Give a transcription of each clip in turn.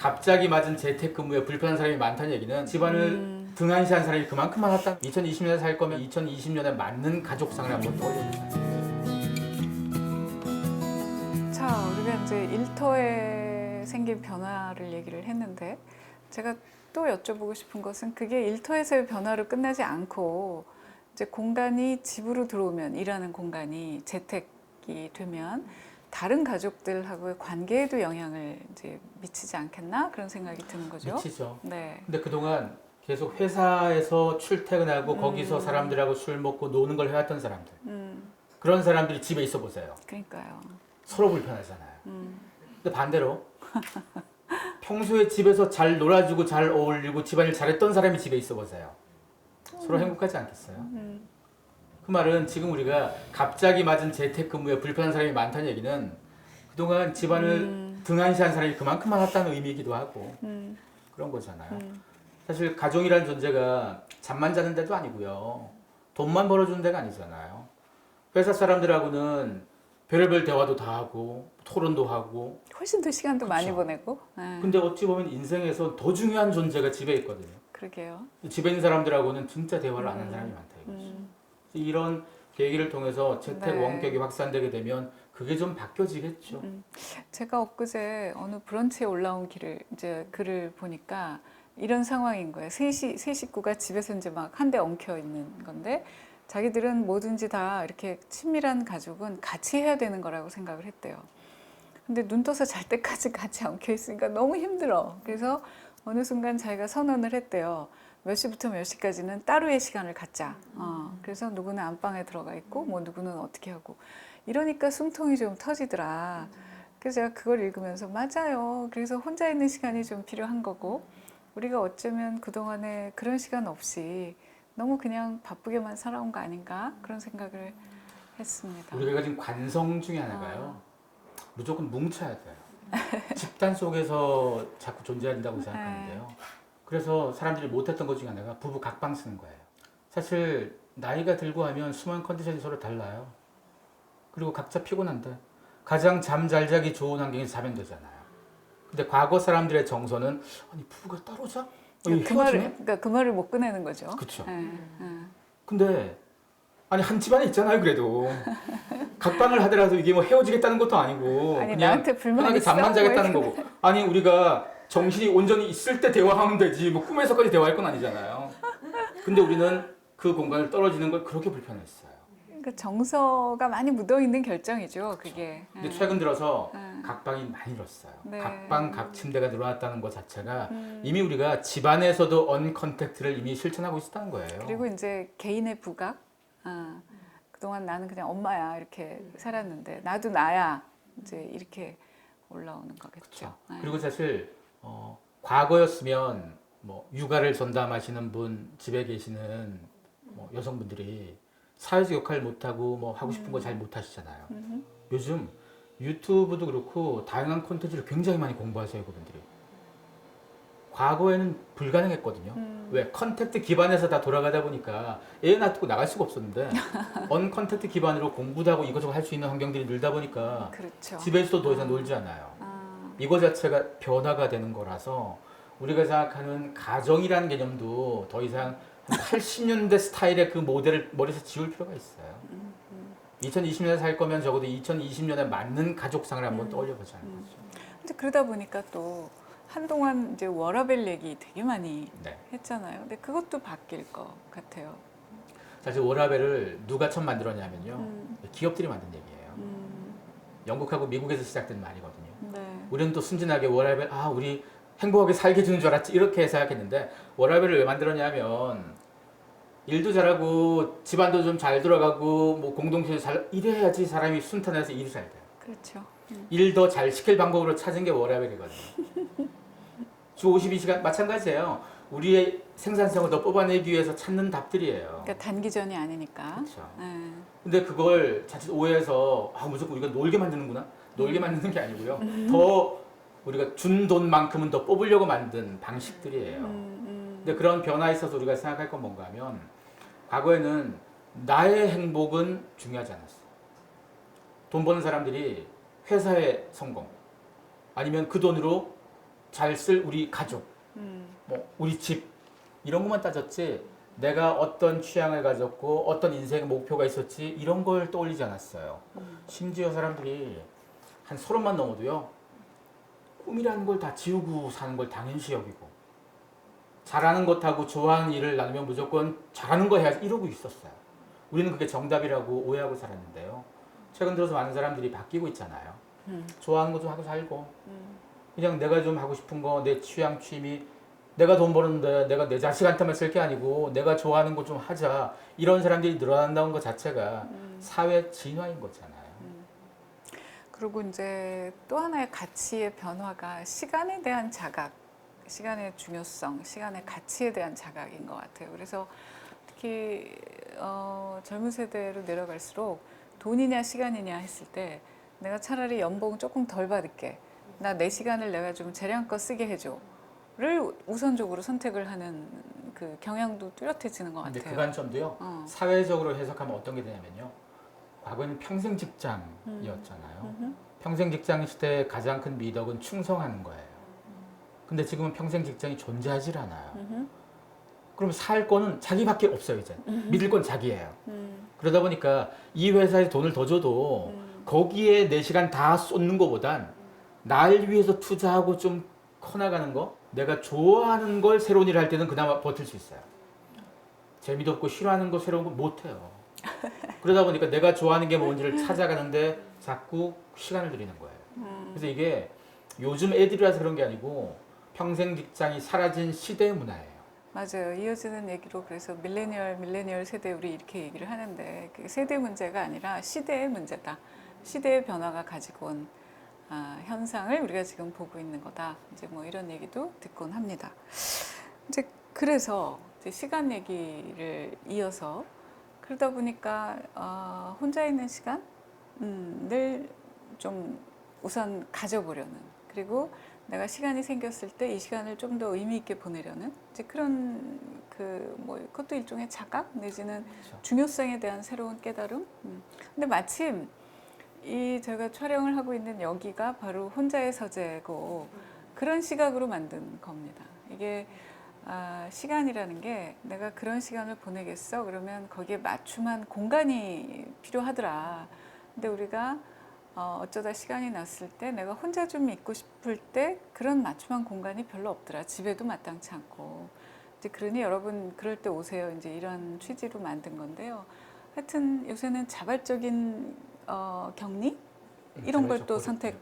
갑자기 맞은 재택근무에 불편한 사람이 많다는 얘기는 집안을 등한시한 사람이 그만큼 많았다. 2020년에 살 거면 2020년에 맞는 가족상을 한번 떠올려보자. 자, 우리가 이제 일터에 생긴 변화를 얘기를 했는데 제가 또 여쭤보고 싶은 것은 그게 일터에서의 변화로 끝나지 않고 이제 공간이 집으로 들어오면 일하는 공간이 재택이 되면 다른 가족들하고의 관계에도 영향을 이제 미치지 않겠나 그런 생각이 드는 거죠. 미치죠. 네. 근데 그동안 계속 회사에서 출퇴근하고 거기서 사람들하고 술 먹고 노는 걸 해왔던 사람들. 그런 사람들이 집에 있어 보세요. 그러니까요. 서로 불편하잖아요. 근데 반대로 평소에 집에서 잘 놀아주고 잘 어울리고 집안일 잘했던 사람이 집에 있어 보세요. 서로 행복하지 않겠어요? 그 말은 지금 우리가 갑자기 맞은 재택근무에 불편한 사람이 많다는 얘기는 그동안 집안을 등한시한 사람이 그만큼 많았다는 의미이기도 하고 그런 거잖아요. 사실 가정이라는 존재가 잠만 자는 데도 아니고요. 돈만 벌어주는 데가 아니잖아요. 회사 사람들하고는 별의별 대화도 다 하고 토론도 하고 훨씬 더 시간도 많이 그쵸. 보내고. 네. 근데 어찌 보면 인생에서 더 중요한 존재가 집에 있거든요. 그러게요. 집에 있는 사람들하고는 진짜 대화를 안 하는 사람이 많다 이거죠. 이런 계기를 통해서 재택 네. 원격이 확산되게 되면 그게 좀 바뀌어지겠죠. 제가 엊그제 어느 브런치에 올라온 글을 보니까 이런 상황인 거예요. 세 식구가 집에서 이제 막 한 대 엉켜 있는 건데 자기들은 뭐든지 다 이렇게 친밀한 가족은 같이 해야 되는 거라고 생각을 했대요. 근데 눈 떠서 잘 때까지 같이 엉켜 있으니까 너무 힘들어. 그래서 어느 순간 자기가 선언을 했대요. 몇 시부터 몇 시까지는 따로의 시간을 갖자. 그래서 누구는 안방에 들어가 있고 뭐 누구는 어떻게 하고 이러니까 숨통이 좀 터지더라. 그래서 제가 그걸 읽으면서 맞아요. 그래서 혼자 있는 시간이 좀 필요한 거고 우리가 어쩌면 그동안에 그런 시간 없이 너무 그냥 바쁘게만 살아온 거 아닌가 그런 생각을 했습니다. 우리가 가진 관성 중에 하나가요. 무조건 뭉쳐야 돼요. 집단 속에서 자꾸 존재해야 된다고 생각하는데요. 그래서 사람들이 못했던 것 중에 하나가 부부 각방 쓰는 거예요. 사실 나이가 들고 하면 수면 컨디션이 서로 달라요. 그리고 각자 피곤한데 가장 잠 잘 자기 좋은 환경에서 자면 되잖아요. 근데 과거 사람들의 정서는 아니 부부가 따로 자? 그러니까 그 말을 못 꺼내는 거죠. 그렇죠. 네. 근데 아니 한 집안에 있잖아요. 그래도 각방을 하더라도 이게 뭐 헤어지겠다는 것도 아니고 아니, 그냥 나한테 불만 편하게 있어? 잠만 자겠다는 뭐 거고. 아니 우리가 정신이 온전히 있을 때 대화하면 되지 뭐 꿈에서까지 대화할 건 아니잖아요. 근데 우리는 그 공간을 떨어지는 걸 그렇게 불편했어요. 그러니까 정서가 많이 묻어 있는 결정이죠. 그게. 근데 최근 들어서 네. 각방이 많이 늘었어요. 네. 각방, 각 침대가 늘어났다는 것 자체가 이미 우리가 집안에서도 언컨택트를 이미 실천하고 있었다는 거예요. 그리고 이제 개인의 부각. 그동안 나는 그냥 엄마야 이렇게 살았는데 나도 나야 이제 이렇게 올라오는 거겠죠. 그렇죠. 네. 그리고 사실 과거였으면 뭐 육아를 전담하시는 분, 집에 계시는 뭐 여성분들이 사회적 역할 못하고 뭐 하고 싶은 거 잘 못하시잖아요. 요즘 유튜브도 그렇고 다양한 콘텐츠를 굉장히 많이 공부하세요, 그분들이. 과거에는 불가능했거든요. 왜? 컨택트 기반에서 다 돌아가다 보니까 애 놔두고 나갈 수가 없었는데 언컨택트 기반으로 공부도 하고 이것저것 할 수 있는 환경들이 늘다 보니까 그렇죠. 집에서도 더 이상 놀지 않아요. 이거 자체가 변화가 되는 거라서 우리가 생각하는 가정이라는 개념도 더 이상 80년대 스타일의 그 모델을 머리에서 지울 필요가 있어요. 2020년에 살 거면 적어도 2020년에 맞는 가족상을 한번 떠올려보자는 거죠. 근데 그러다 보니까 또 한동안 이제 워라밸 얘기 되게 많이 네. 했잖아요. 근데 그것도 바뀔 것 같아요. 사실 워라밸을 누가 처음 만들었냐면요. 기업들이 만든 얘기예요. 영국하고 미국에서 시작된 말이거든요. 네. 우리는 또 순진하게 워라밸, 우리 행복하게 살게 해주는 줄 알았지 이렇게 생각했는데 워라밸을 왜 만들었냐면 일도 잘하고 집안도 좀 잘 돌아가고 뭐 공동체도 잘 이래야지 사람이 순탄해서 일이 잘 돼요. 그렇죠. 일 더 잘 시킬 방법으로 찾은 게 워라밸이거든요. 주 52시간 마찬가지예요. 우리의 생산성을 더 뽑아내기 위해서 찾는 답들이에요. 그러니까 단기전이 아니니까. 그렇죠. 네. 근데 그걸 자칫 오해해서 무조건 우리가 놀게 만드는구나. 놀게 만드는 게 아니고요. 더 우리가 준 돈만큼은 더 뽑으려고 만든 방식들이에요. 근데 그런 변화에 있어서 우리가 생각할 건 뭔가 하면 과거에는 나의 행복은 중요하지 않았어요. 돈 버는 사람들이 회사의 성공 아니면 그 돈으로 잘 쓸 우리 가족, 뭐 우리 집 이런 것만 따졌지 내가 어떤 취향을 가졌고 어떤 인생의 목표가 있었지 이런 걸 떠올리지 않았어요. 심지어 사람들이 한 30만 넘어도요. 꿈이라는 걸 다 지우고 사는 걸 당연시 여기고 잘하는 것하고 좋아하는 일을 나누면 무조건 잘하는 거 해야지 이러고 있었어요. 우리는 그게 정답이라고 오해하고 살았는데요. 최근 들어서 많은 사람들이 바뀌고 있잖아요. 좋아하는 거 좀 하고 살고 그냥 내가 좀 하고 싶은 거 내 취향 취미 내가 돈 버는데 내가 내 자식한테만 쓸 게 아니고 내가 좋아하는 거 좀 하자 이런 사람들이 늘어난다는 것 자체가 사회 진화인 거잖아요. 그리고 이제 또 하나의 가치의 변화가 시간에 대한 자각, 시간의 중요성, 시간의 가치에 대한 자각인 것 같아요. 그래서 특히 젊은 세대로 내려갈수록 돈이냐 시간이냐 했을 때 내가 차라리 연봉 조금 덜 받을게. 나 내 시간을 내가 좀 재량껏 쓰게 해줘. 를 우선적으로 선택을 하는 그 경향도 뚜렷해지는 것 근데 같아요. 그 관점도요. 사회적으로 해석하면 어떤 게 되냐면요. 과거에는 평생 직장이었잖아요. 평생 직장 시대의 가장 큰 미덕은 충성하는 거예요. 근데 지금은 평생 직장이 존재하질 않아요. 그럼 살 거는 자기밖에 없어요, 이제. 믿을 건 자기예요. 그러다 보니까 이 회사에 돈을 더 줘도 거기에 내 시간 다 쏟는 것보단 날 위해서 투자하고 좀 커나가는 거? 내가 좋아하는 걸 새로운 일을 할 때는 그나마 버틸 수 있어요. 재미도 없고 싫어하는 거 새로운 거 못해요. 그러다 보니까 내가 좋아하는 게 뭔지를 찾아가는데 자꾸 시간을 들이는 거예요. 그래서 이게 요즘 애들이라서 그런 게 아니고 평생 직장이 사라진 시대의 문화예요. 맞아요. 이어지는 얘기로 그래서 밀레니얼 세대 우리 이렇게 얘기를 하는데 그게 세대 문제가 아니라 시대의 문제다. 시대의 변화가 가지고 온 현상을 우리가 지금 보고 있는 거다. 이제 뭐 이런 얘기도 듣곤 합니다. 이제 그래서 이제 시간 얘기를 이어서 그러다 보니까 혼자 있는 시간을 좀 우선 가져보려는 그리고 내가 시간이 생겼을 때 이 시간을 좀 더 의미 있게 보내려는 이제 그런 그 뭐 그것도 일종의 자각 내지는 그렇죠. 중요성에 대한 새로운 깨달음. 근데 마침 이 제가 촬영을 하고 있는 여기가 바로 혼자의 서재고 그런 시각으로 만든 겁니다. 이게 시간이라는 게 내가 그런 시간을 보내겠어? 그러면 거기에 맞춤한 공간이 필요하더라. 근데 우리가 어쩌다 시간이 났을 때 내가 혼자 좀 있고 싶을 때 그런 맞춤한 공간이 별로 없더라. 집에도 마땅치 않고. 이제 그러니 여러분 그럴 때 오세요. 이제 이런 취지로 만든 건데요. 하여튼 요새는 자발적인 격리 이런 걸 또 선택.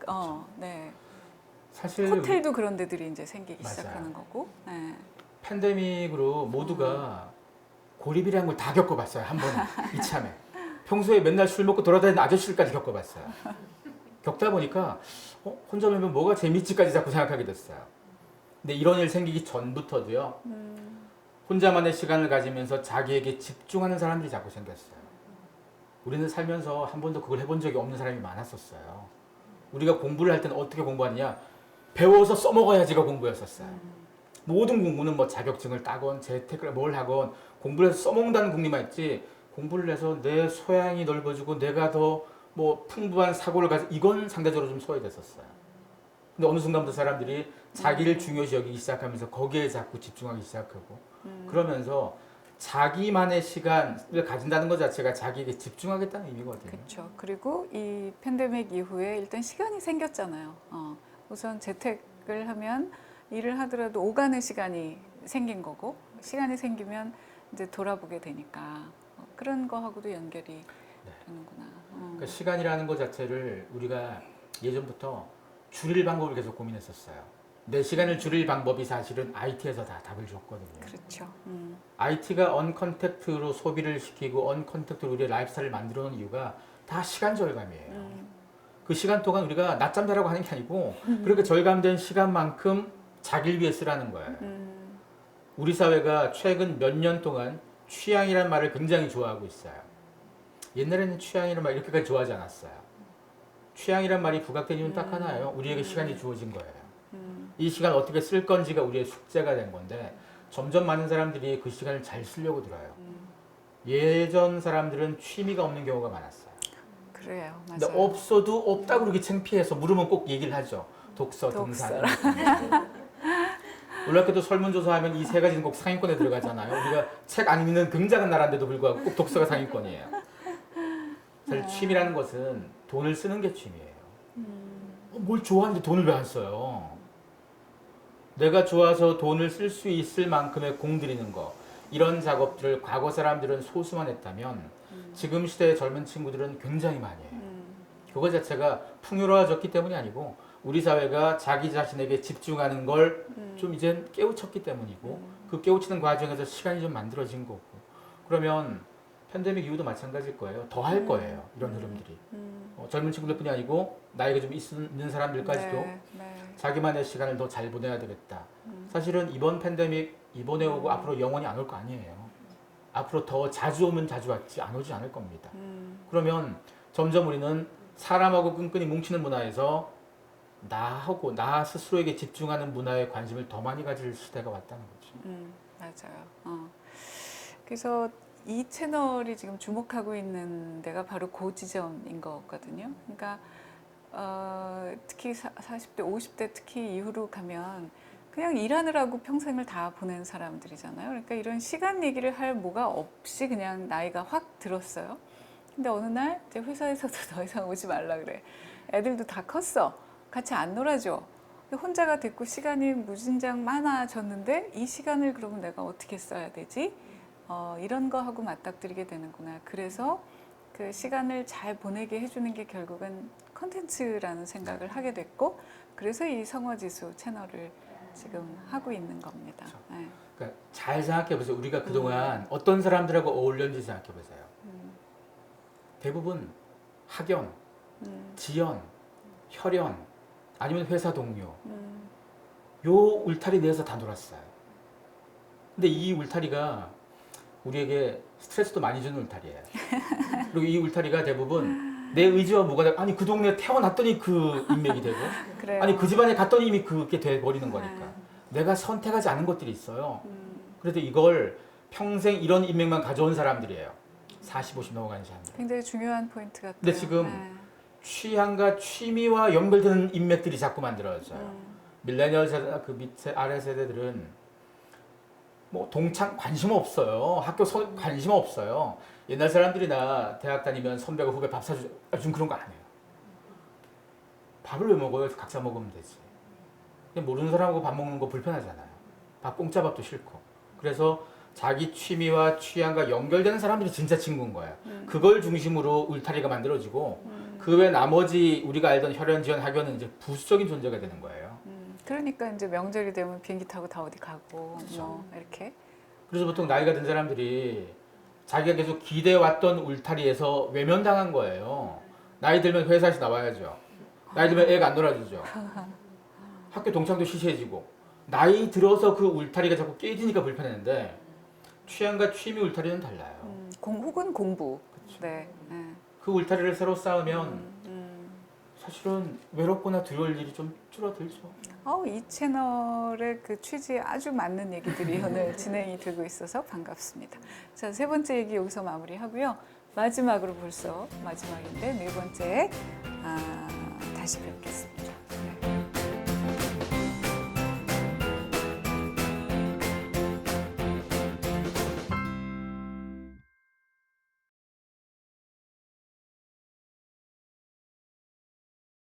네. 사실 호텔도 그런 데들이 이제 생기기 맞아요. 시작하는 거고. 네. 팬데믹으로 모두가 고립이라는 걸 다 겪어봤어요. 한 번에 이참에. 평소에 맨날 술 먹고 돌아다니는 아저씨들까지 겪어봤어요. 겪다 보니까 혼자 놀면 뭐가 재밌지까지 자꾸 생각하게 됐어요. 근데 이런 일 생기기 전부터도요. 혼자만의 시간을 가지면서 자기에게 집중하는 사람들이 자꾸 생겼어요. 우리는 살면서 한 번도 그걸 해본 적이 없는 사람이 많았었어요. 우리가 공부를 할 때는 어떻게 공부하느냐? 배워서 써먹어야지가 공부였었어요. 모든 공부는 뭐 자격증을 따건 재테크를 뭘 하건 공부를 해서 써먹는다는 궁리만 했지 공부를 해서 내 소양이 넓어지고 내가 더 뭐 풍부한 사고를 가지고 이건 상대적으로 좀 소외됐었어요. 근데 어느 순간부터 사람들이 자기를 중요시 여기기 시작하면서 거기에 자꾸 집중하기 시작하고 그러면서 자기만의 시간을 가진다는 것 자체가 자기에게 집중하겠다는 의미거든요. 그렇죠. 그리고 이 팬데믹 이후에 일단 시간이 생겼잖아요. 우선 재택을 하면 일을 하더라도 오가는 시간이 생긴 거고 시간이 생기면 이제 돌아보게 되니까 그런 거하고도 연결이 되는구나. 그러니까 시간이라는 것 자체를 우리가 예전부터 줄일 방법을 계속 고민했었어요. 내 시간을 줄일 방법이 사실은 IT에서 다 답을 줬거든요. 그렇죠. IT가 언컨택트로 소비를 시키고 언컨택트로 우리의 라이프스타일을 만들어 놓은 이유가 다 시간 절감이에요. 그 시간 동안 우리가 낮잠 자라고 하는 게 아니고 그렇게 절감된 시간만큼 자기를 위해 쓰라는 거예요. 우리 사회가 최근 몇 년 동안 취향이란 말을 굉장히 좋아하고 있어요. 옛날에는 취향이란 말 이렇게까지 좋아하지 않았어요. 취향이란 말이 부각된 이유는 딱 하나예요. 우리에게 시간이 주어진 거예요. 이 시간 어떻게 쓸 건지가 우리의 숙제가 된 건데 점점 많은 사람들이 그 시간을 잘 쓰려고 들어요. 예전 사람들은 취미가 없는 경우가 많았어요. 그래요. 근데 맞아요. 없어도 없다고 그러기 창피해서 물으면 꼭 얘기를 하죠. 독서, 등산. 놀랍게도 설문조사하면 이 세 가지는 꼭 상위권에 들어가잖아요. 우리가 책 안 읽는 굉장한 나라인데도 불구하고 꼭 독서가 상위권이에요. 사실 취미라는 것은 돈을 쓰는 게 취미예요. 뭘 좋아하는데 돈을 왜 안 써요? 내가 좋아서 돈을 쓸 수 있을 만큼의 공 들이는 거, 이런 작업들을 과거 사람들은 소수만 했다면 지금 시대의 젊은 친구들은 굉장히 많이 해요. 그거 자체가 풍요로워졌기 때문이 아니고 우리 사회가 자기 자신에게 집중하는 걸 좀 이제 깨우쳤기 때문이고 그 깨우치는 과정에서 시간이 좀 만들어진 거고, 그러면 팬데믹 이후도 마찬가지일 거예요. 더 할 거예요. 이런 흐름들이. 젊은 친구들뿐이 아니고 나이가 좀 있는 사람들까지도 네, 네. 자기만의 시간을 더 잘 보내야 되겠다. 사실은 이번 팬데믹 이번에 오고 앞으로 영원히 안 올 거 아니에요. 앞으로 더 자주 오면 자주 왔지 안 오지 않을 겁니다. 그러면 점점 우리는 사람하고 끈끈이 뭉치는 문화에서 나하고 나 스스로에게 집중하는 문화에 관심을 더 많이 가질 시대가 왔다는 거죠. 맞아요. 그래서 이 채널이 지금 주목하고 있는 데가 바로 그 지점인 거거든요. 그러니까 특히 40대, 50대 특히 이후로 가면 그냥 일하느라고 평생을 다 보낸 사람들이잖아요. 그러니까 이런 시간 얘기를 할 뭐가 없이 그냥 나이가 확 들었어요. 근데 어느 날 이제 회사에서도 더 이상 오지 말라 그래. 애들도 다 컸어. 같이 안 놀아줘. 혼자가 됐고 시간이 무진장 많아졌는데 이 시간을 그러면 내가 어떻게 써야 되지? 이런 거 하고 맞닥뜨리게 되는구나. 그래서 그 시간을 잘 보내게 해주는 게 결국은 컨텐츠라는 생각을 하게 됐고, 그래서 이 성화지수 채널을 지금 하고 있는 겁니다. 네. 그러니까 잘 생각해 보세요. 우리가 그동안 어떤 사람들하고 어울렸는지 생각해 보세요. 대부분 학연, 지연, 혈연, 아니면 회사 동료, 요 울타리 내에서 다 놀았어요. 근데 이 울타리가 우리에게 스트레스도 많이 주는 울타리예요. 그리고 이 울타리가 대부분 내 의지와 무관하게, 아니 그 동네에 태어났더니 그 인맥이 되고, 그래요. 아니 그 집안에 갔더니 이미 그게 돼버리는 거니까. 내가 선택하지 않은 것들이 있어요. 그래도 이걸 평생 이런 인맥만 가져온 사람들이에요. 40, 50 넘어가는 사람들. 굉장히 중요한 포인트 같아요. 근데 지금 취향과 취미와 연결되는 인맥들이 자꾸 만들어져요. 밀레니얼 세대, 그 밑에 아래 세대들은 뭐 동창 관심 없어요. 학교 관심 없어요. 옛날 사람들이나 대학 다니면 선배가 후배 밥 사주죠. 요즘 그런 거 안 해요. 밥을 왜 먹어요? 각자 먹으면 되지. 근데 모르는 사람하고 밥 먹는 거 불편하잖아요. 공짜 밥도 싫고. 그래서 자기 취미와 취향과 연결되는 사람들이 진짜 친구인 거예요. 그걸 중심으로 울타리가 만들어지고 그 외 나머지 우리가 알던 혈연, 지연, 학연은 이제 부수적인 존재가 되는 거예요. 그러니까 이제 명절이 되면 비행기 타고 다 어디 가고 그렇죠. 뭐 이렇게. 그래서 보통 나이가 든 사람들이 자기가 계속 기대왔던 울타리에서 외면당한 거예요. 나이 들면 회사에서 나와야죠. 나이 들면 애가 안 놀아주죠. 학교 동창도 시시해지고. 나이 들어서 그 울타리가 자꾸 깨지니까 불편했는데 취향과 취미 울타리는 달라요. 혹은 공부. 그렇죠. 네. 네. 그 울타리를 새로 쌓으면 사실은 외롭거나 두려울 일이 좀 줄어들죠. 이 채널의 그 취지에 아주 맞는 얘기들이 오늘 진행이 되고 있어서 반갑습니다. 자, 세 번째 얘기 여기서 마무리하고요. 마지막으로 벌써 마지막인데 네 번째 다시 뵙겠습니다.